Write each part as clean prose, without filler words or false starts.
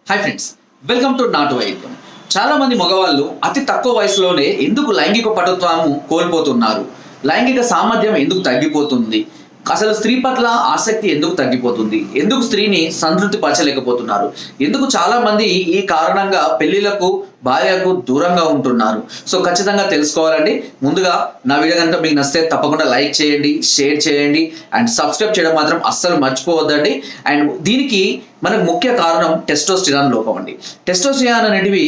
Hi friends, welcome to నాటు వైద్యం. చాలా మంది మగవాళ్ళు అతి తక్కువ వయసులోనే ఎందుకు లైంగిక పటుత్వము కోల్పోతున్నారు? లైంగిక సామర్థ్యం ఎందుకు తగ్గిపోతుంది? అసలు స్త్రీ పట్ల ఆసక్తి ఎందుకు తగ్గిపోతుంది? ఎందుకు స్త్రీని సంతృప్తి పరచలేకపోతున్నారు? ఎందుకు చాలా మంది ఈ కారణంగా పెళ్లిలకు భార్యకు దూరంగా ఉంటున్నారు? సో ఖచ్చితంగా తెలుసుకోవాలండి. ముందుగా నా వీడియో కనుక మీకు నచ్చితే తప్పకుండా లైక్ చేయండి, షేర్ చేయండి అండ్ సబ్స్క్రైబ్ చేయడం మాత్రం అస్సలు మర్చిపోవద్దండి. అండ్ దీనికి మనకు ముఖ్య కారణం టెస్టోస్టిరాన్ లోపం అండి. టెస్టోస్టిరాన్ అనేటివి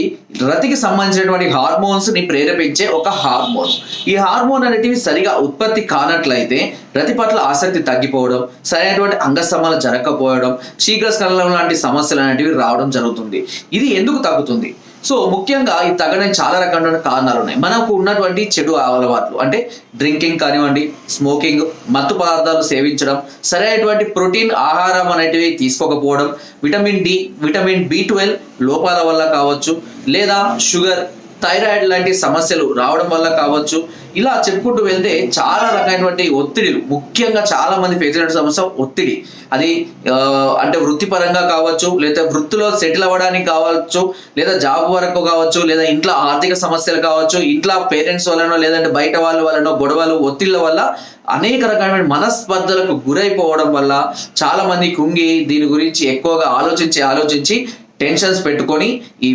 రతికి సంబంధించినటువంటి హార్మోన్స్ ని ప్రేరేపించే ఒక హార్మోన్. ఈ హార్మోన్ అనేటివి సరిగా ఉత్పత్తి కానట్లయితే రతి పట్ల ఆసక్తి తగ్గిపోవడం, సరైనటువంటి అంగస్తంభన జరగకపోవడం, శీఘ్రస్ఖలనం లాంటి సమస్యలు అనేటివి రావడం జరుగుతుంది. ఇది ఎందుకు తగ్గుతుంది? సో ముఖ్యంగా ఈ తగ్గడానికి చాలా రకమైన కారణాలు ఉన్నాయి. మనకు ఉన్నటువంటి చెడు అలవాట్లు అంటే డ్రింకింగ్ కానివ్వండి, స్మోకింగ్, మత్తు పదార్థాలు సేవించడం, సరైనటువంటి ప్రోటీన్ ఆహారం అనేటివి తీసుకోకపోవడం, విటమిన్ డి, విటమిన్ బి12 లోపాల వల్ల కావచ్చు, లేదా షుగర్, థైరాయిడ్ లాంటి సమస్యలు రావడం వల్ల కావచ్చు. ఇలా చెప్పుకుంటూ వెళ్తే చాలా రకమైనటువంటి ఒత్తిడిలు, ముఖ్యంగా చాలా మంది ఫేస్ అయిన సమస్య ఒత్తిడి. అది అంటే వృత్తిపరంగా కావచ్చు, లేదా వృత్తిలో సెటిల్ అవ్వడానికి కావచ్చు, లేదా జాబ్ వరకు కావచ్చు, లేదా ఇంట్లో ఆర్థిక సమస్యలు కావచ్చు, ఇంట్లో పేరెంట్స్ వలనో లేదంటే బయట వాళ్ళ వలనో గొడవలు, ఒత్తిళ్ల వల్ల అనేక రకమైన మనస్పర్ధలకు గురైపోవడం వల్ల చాలా మంది కుంగి దీని గురించి ఎక్కువగా ఆలోచించి టెన్షన్స్ పెట్టుకొని ఈ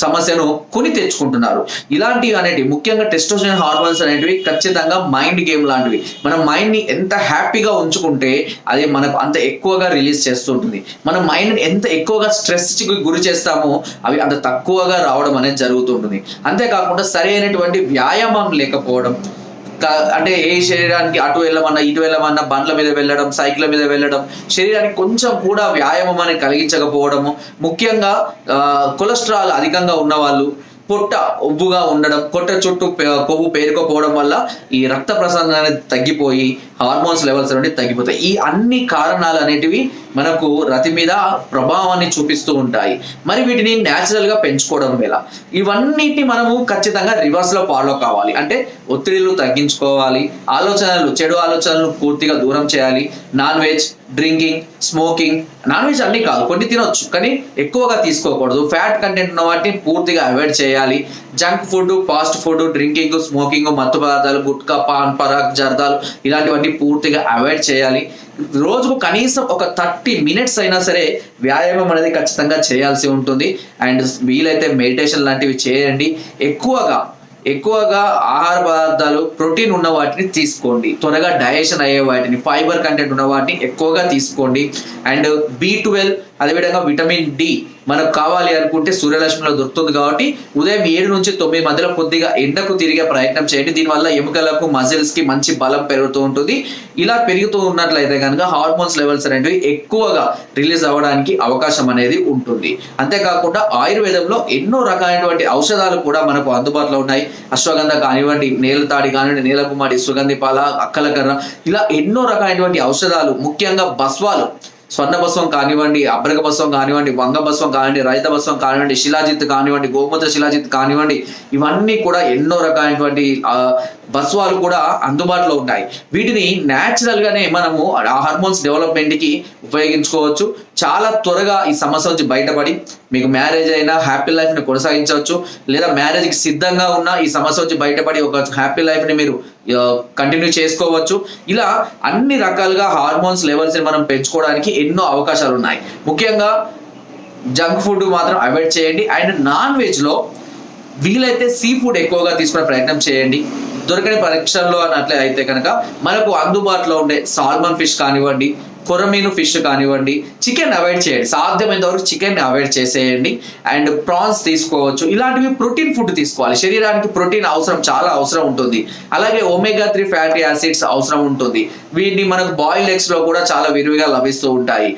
సమస్యను కొని తెచ్చుకుంటున్నారు. ఇలాంటివి అనేటివి ముఖ్యంగా టెస్టోస్టెరాన్ హార్మోన్స్ అనేటివి ఖచ్చితంగా మైండ్ గేమ్ లాంటివి. మన మైండ్ ని ఎంత హ్యాపీగా ఉంచుకుంటే అది మనకు అంత ఎక్కువగా రిలీజ్ చేస్తుంటుంది. మన మైండ్ ఎంత ఎక్కువగా స్ట్రెస్ కి గురి చేస్తామో అవి అంత తక్కువగా రావడం అనేది జరుగుతుంటుంది. అంతేకాకుండా సరైనటువంటి వ్యాయామం లేకపోవడం, అంటే ఏ శరీరానికి అటు వెళ్ళమన్నా ఇటు వెళ్ళమన్నా బండ్ల మీద వెళ్ళడం, సైకిల్ మీద వెళ్ళడం, శరీరానికి కొంచెం కూడా వ్యాయామం అనేది కలిగించకపోవడము, ముఖ్యంగా కొలెస్ట్రాల్ అధికంగా ఉన్నవాళ్ళు, పొట్ట ఉబ్బుగా ఉండడం, పొట్ట చుట్టూ కొవ్వు పేరుకోపోవడం వల్ల ఈ రక్త ప్రసరణ అనేది తగ్గిపోయి హార్మోన్స్ లెవెల్స్ అనేవి తగ్గిపోతాయి. ఈ అన్ని కారణాలు అనేటివి మనకు రతి మీద ప్రభావాన్ని చూపిస్తూ ఉంటాయి. మరి వీటిని న్యాచురల్ గా పెంచుకోవడం ఎలా? ఇవన్నిటిని మనము ఖచ్చితంగా రివర్స్ లో ఫాలో కావాలి. అంటే ఒత్తిడిలు తగ్గించుకోవాలి, చెడు ఆలోచనలు పూర్తిగా దూరం చేయాలి. Non veg, drinking, smoking, non veg అన్ని కాదు, కొన్ని తినొచ్చు కానీ ఎక్కువగా తీసుకోకూడదు. ఫ్యాట్ కంటెంట్ ఉన్న వాటిని పూర్తిగా అవాయిడ్ చేయాలి. Junk food, fast food, drinking, smoking, మత్తు పదార్థాలు, గుట్కా, పాన్ పరాగ్, జర్దాలు ఇలాంటివన్నీ పూర్తిగా అవాయిడ్ చేయాలి. రోజుకు కనీసం ఒక 30 minutes అయినా సరే వ్యాయామం అనేది ఖచ్చితంగా చేయాల్సి ఉంటుంది. అండ్ వీలైతే మెడిటేషన్ లాంటివి చేయండి. ఎక్కువగా ఆహార పదార్థాలు ప్రోటీన్ ఉన్న వాటిని తీసుకోండి. త్వరగా డైజెషన్ అయ్యే వాటిని, ఫైబర్ కంటెంట్ ఉన్న వాటిని ఎక్కువగా తీసుకోండి. అండ్ B12, అదేవిధంగా విటమిన్ డి మనకు కావాలి అనుకుంటే సూర్యరశ్మిలో దొరుకుతుంది కాబట్టి ఉదయం 7 నుంచి 9 మధ్యలో కొద్దిగా ఎండకు తిరిగే ప్రయత్నం చేయండి. దీనివల్ల ఎముకలకు, మజిల్స్ కి మంచి బలం పెరుగుతూ ఉంటుంది. ఇలా పెరుగుతూ ఉన్నట్లయితే కనుక హార్మోన్స్ లెవెల్స్ అనేవి ఎక్కువగా రిలీజ్ అవ్వడానికి అవకాశం అనేది ఉంటుంది. అంతేకాకుండా ఆయుర్వేదంలో ఎన్నో రకాలైనటువంటి ఔషధాలు కూడా మనకు అందుబాటులో ఉన్నాయి. అశ్వగంధ కానివ్వండి, నేలతాడి కానివ్వండి, నేలకుమారి, సుగంధి పాల, అక్కలకర్ర, ఇలా ఎన్నో రకాలైనటువంటి ఔషధాలు, ముఖ్యంగా భస్వాలు, స్వర్ణ భస్వం కానివ్వండి, అబ్రక భస్వం కానివ్వండి, వంగ భస్వం కానివ్వండి, రైత భస్వం కానివ్వండి, శిలాజిత్ కానివ్వండి, గోమూత్ర శిలాజిత్ కానివ్వండి, ఇవన్నీ కూడా ఎన్నో రకాలైనటువంటి భస్వాలు కూడా అందుబాటులో ఉంటాయి. వీటిని న్యాచురల్ గానే మనము హార్మోన్స్ డెవలప్మెంట్ కి ఉపయోగించుకోవచ్చు. చాలా త్వరగా ఈ సమస్య నుంచి బయటపడి మీకు మ్యారేజ్ అయినా హ్యాపీ లైఫ్ ని కొనసాగించవచ్చు, లేదా మ్యారేజ్ కి సిద్ధంగా ఉన్న ఈ సమస్య నుంచి బయటపడి ఒక హ్యాపీ లైఫ్ ని మీరు కంటిన్యూ చేసుకోవచ్చు. ఇలా అన్ని రకాలుగా హార్మోన్స్ లెవెల్స్ ని మనం పెంచుకోవడానికి ఎన్నో అవకాశాలు ఉన్నాయి. ముఖ్యంగా జంక్ ఫుడ్ మాత్రం అవాయిడ్ చేయండి. అండ్ నాన్ వెజ్ లో వీలైతే సీ ఫుడ్ ఎక్కువగా తీసుకునే ప్రయత్నం చేయండి. దొరకని పరీక్షల్లో అన్నట్లే అయితే కనుక మనకు అందుబాటులో ఉండే సాల్మన్ ఫిష్ కానివ్వండి, కొరమీను ఫిష్ కానివ్వండి, చికెన్ అవాయిడ్ చేయండి. సాధ్యమైనంత వరకు చికెన్ అవాయిడ్ చేసేయండి. అండ్ ప్రాన్స్ తీసుకోవచ్చు. ఇలాంటివి ప్రోటీన్ ఫుడ్ తీసుకోవాలి. శరీరానికి ప్రోటీన్ చాలా అవసరం ఉంటుంది. అలాగే omega-3 ఫ్యాటీ యాసిడ్స్ అవసరం ఉంటుంది. వీటిని మనకు బాయిల్డ్ ఎగ్స్ లో కూడా చాలా విరివిగా లభిస్తూ ఉంటాయి.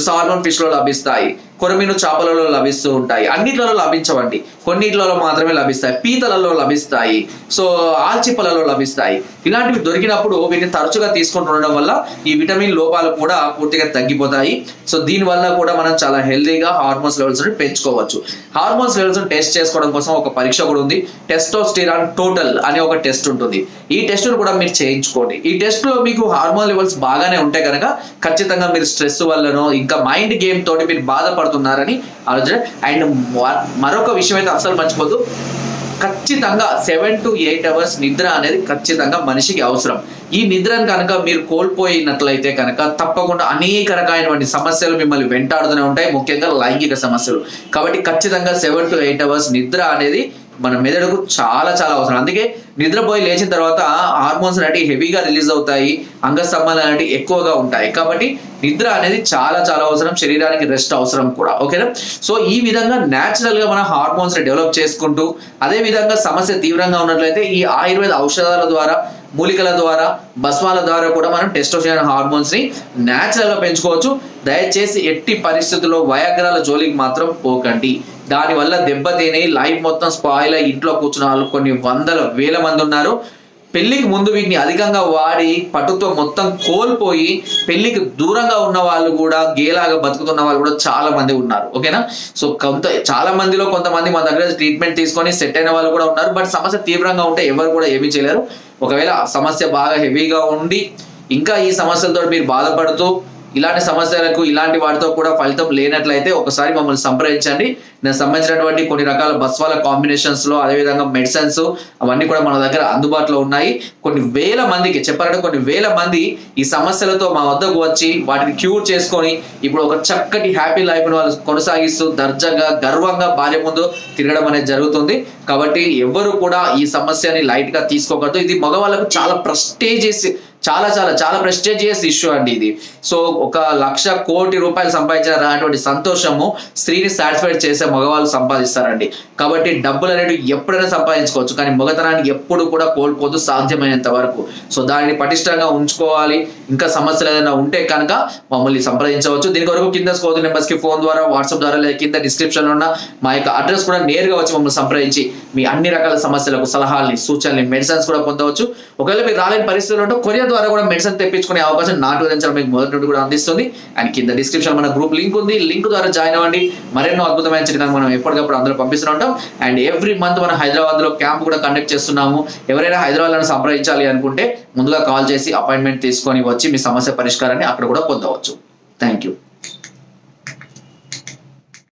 సాల్మన్ ఫిష్ లో లభిస్తాయి, కొరమీను చేపలలో లభిస్తూ ఉంటాయి. అన్నిట్లలో లభించవండి, కొన్నిట్లలో మాత్రమే లభిస్తాయి, పీతలలో లభిస్తాయి, సో ఆల్చిప్పలలో లభిస్తాయి. ఇలాంటివి దొరికినప్పుడు వీటిని తరచుగా తీసుకుంటుండడం వల్ల ఈ విటమిన్ లోపాలు కూడా పూర్తిగా తగ్గిపోతాయి. సో దీనివల్ల కూడా మనం చాలా హెల్తీగా హార్మోన్స్ లెవెల్స్ పెంచుకోవచ్చు. హార్మోన్స్ లెవెల్స్ టెస్ట్ చేసుకోవడం కోసం ఒక పరీక్ష కూడా ఉంది, టెస్టోస్టిరాన్ టోటల్ అనే ఒక టెస్ట్ ఉంటుంది. ఈ టెస్ట్ కూడా మీరు చేయించుకోండి. ఈ టెస్ట్ లో మీకు హార్మోన్ లెవెల్స్ బాగానే ఉంటే కనుక ఖచ్చితంగా మీరు స్ట్రెస్ వల్లనో ఇంకా మైండ్ గేమ్ తోటి మీరు బాధపడుతున్నారని ఆలోచన. అండ్ మరొక విషయం అయితే అసలు మర్చిపోద్దు, ఖచ్చితంగా 7 to 8 అవర్స్ నిద్ర అనేది ఖచ్చితంగా మనిషికి అవసరం. ఈ నిద్రను కనుక మీరు కోల్పోయినట్లయితే కనుక తప్పకుండా అనేక రకాలైనటువంటి సమస్యలు మిమ్మల్ని వెంటాడుతూనే ఉంటాయి, ముఖ్యంగా లైంగిక సమస్యలు. కాబట్టి ఖచ్చితంగా 7 to 8 అవర్స్ నిద్ర అనేది మన మెదడుకు చాలా చాలా అవసరం. అందుకే నిద్రపోయి లేచిన తర్వాత హార్మోన్స్ అనేవి హెవీగా రిలీజ్ అవుతాయి, అంగస్తంభాలు అనేవి ఎక్కువగా ఉంటాయి. కాబట్టి నిద్ర అనేది చాలా చాలా అవసరం, శరీరానికి రెస్ట్ అవసరం కూడా. ఓకేనా? సో ఈ విధంగా న్యాచురల్ గా మన హార్మోన్స్ డెవలప్ చేసుకుంటూ, అదే విధంగా సమస్య తీవ్రంగా ఉన్నట్లయితే ఈ ఆయుర్వేద ఔషధాల ద్వారా, మూలికల ద్వారా, భస్మాల ద్వారా కూడా మనం టెస్టోస్టెరాన్ హార్మోన్స్ ని న్యాచురల్ గా పెంచుకోవచ్చు. దయచేసి ఎట్టి పరిస్థితుల్లో వయాగ్రాల జోలికి మాత్రం పోకండి. దానివల్ల దెబ్బతిని లైఫ్ మొత్తం స్పాయిల్ అయ్యి ఇంట్లో కూర్చున్న వాళ్ళు కొన్ని వందల వేల మంది ఉన్నారు. పెళ్లికి ముందు వీటిని అధికంగా వాడి పటుత్వం మొత్తం కోల్పోయి పెళ్లికి దూరంగా ఉన్న వాళ్ళు కూడా గేలాగా బతుకుతున్న వాళ్ళు కూడా చాలా మంది ఉన్నారు. ఓకేనా? సో చాలా మందిలో కొంతమంది మా దగ్గర ట్రీట్మెంట్ తీసుకొని సెట్ అయిన వాళ్ళు కూడా ఉన్నారు. బట్ సమస్య తీవ్రంగా ఉంటే ఎవరు కూడా ఏమీ చేయలేరు. ఒకవేళ సమస్య బాగా హెవీగా ఉండి ఇంకా ఈ సమస్యలతో మీరు బాధపడుతూ ఇలాంటి సమస్యలకు ఇలాంటి వాటితో కూడా ఫలితం లేనట్లయితే ఒకసారి మమ్మల్ని సంప్రదించండి. నేను సంబంధించినటువంటి కొన్ని రకాల భస్వాల కాంబినేషన్స్ లో, అదేవిధంగా మెడిసిన్స్ అవన్నీ కూడా మన దగ్గర అందుబాటులో ఉన్నాయి. కొన్ని వేల మందికి చెప్పాలంటే కొన్ని వేల మంది ఈ సమస్యలతో మా వద్దకు వచ్చి వాటిని క్యూర్ చేసుకొని ఇప్పుడు ఒక చక్కటి హ్యాపీ లైఫ్ వాళ్ళు కొనసాగిస్తూ దర్జాగా గర్వంగా భార్య ముందు తిరగడం అనేది జరుగుతుంది. కాబట్టి ఎవరు కూడా ఈ సమస్యని లైట్ గా తీసుకోకూడదు. ఇది మగవాళ్ళకు చాలా చాలా ప్రెస్టేజియస్ ఇష్యూ అండి ఇది. సో 1,00,000 కోటి రూపాయలు సంపాదించినటువంటి సంతోషము స్త్రీని సాటిస్ఫైడ్ చేసే మగవాళ్ళు సంపాదిస్తారండి. కాబట్టి డబ్బులు అనేవి ఎప్పుడైనా సంపాదించుకోవచ్చు, కానీ మగతనానికి ఎప్పుడు కూడా కోల్పోదు సాధ్యమైనంత వరకు. సో దానిని పటిష్టంగా ఉంచుకోవాలి. ఇంకా సమస్యలు ఏదైనా ఉంటే కనుక మమ్మల్ని సంప్రదించవచ్చు. దీని వరకు కింద స్కోర్ నెంబర్స్ కి ఫోన్ ద్వారా, వాట్సాప్ ద్వారా, లేదా కింద డిస్క్రిప్షన్ లో ఉన్న మా యొక్క అడ్రస్ కూడా నేరుగా వచ్చి మమ్మల్ని సంప్రదించి మీ అన్ని రకాల సమస్యలకు సలహాలని, సూచనలు, మెడిసిన్స్ కూడా పొందవచ్చు. ఒకవేళ మీరు రాలేని పరిస్థితులు ఉంటే కొరియర్ ద్వారా కూడా మెడిసిన్ తెప్పించుకునే అవకాశం నాటు వెంచర్ మీకు మొదటి నుండి కూడా అందిస్తుంది. అండ్ కింద డిస్క్రిప్షన్ మన గ్రూప్ లింక్ ఉంది, లింక్ ద్వారా జాయిన్ అవ్వండి. మరెన్నో అద్భుతమైన చిట్కాలు మనం ఎప్పటికప్పుడు అందరూ పంపిస్తూ ఉంటాం. అండ్ ఎవ్రీ మంత్ మనం హైదరాబాద్ లో క్యాంప్ కూడా కండక్ట్ చేస్తున్నాము. ఎవరైనా హైదరాబాద్ లో సంప్రదించాలి అనుకుంటే ముందుగా కాల్ చేసి అపాయింట్మెంట్ తీసుకొని వచ్చి మీ సమస్య పరిష్కారాన్ని అక్కడ కూడా పొందవచ్చు. Thank you.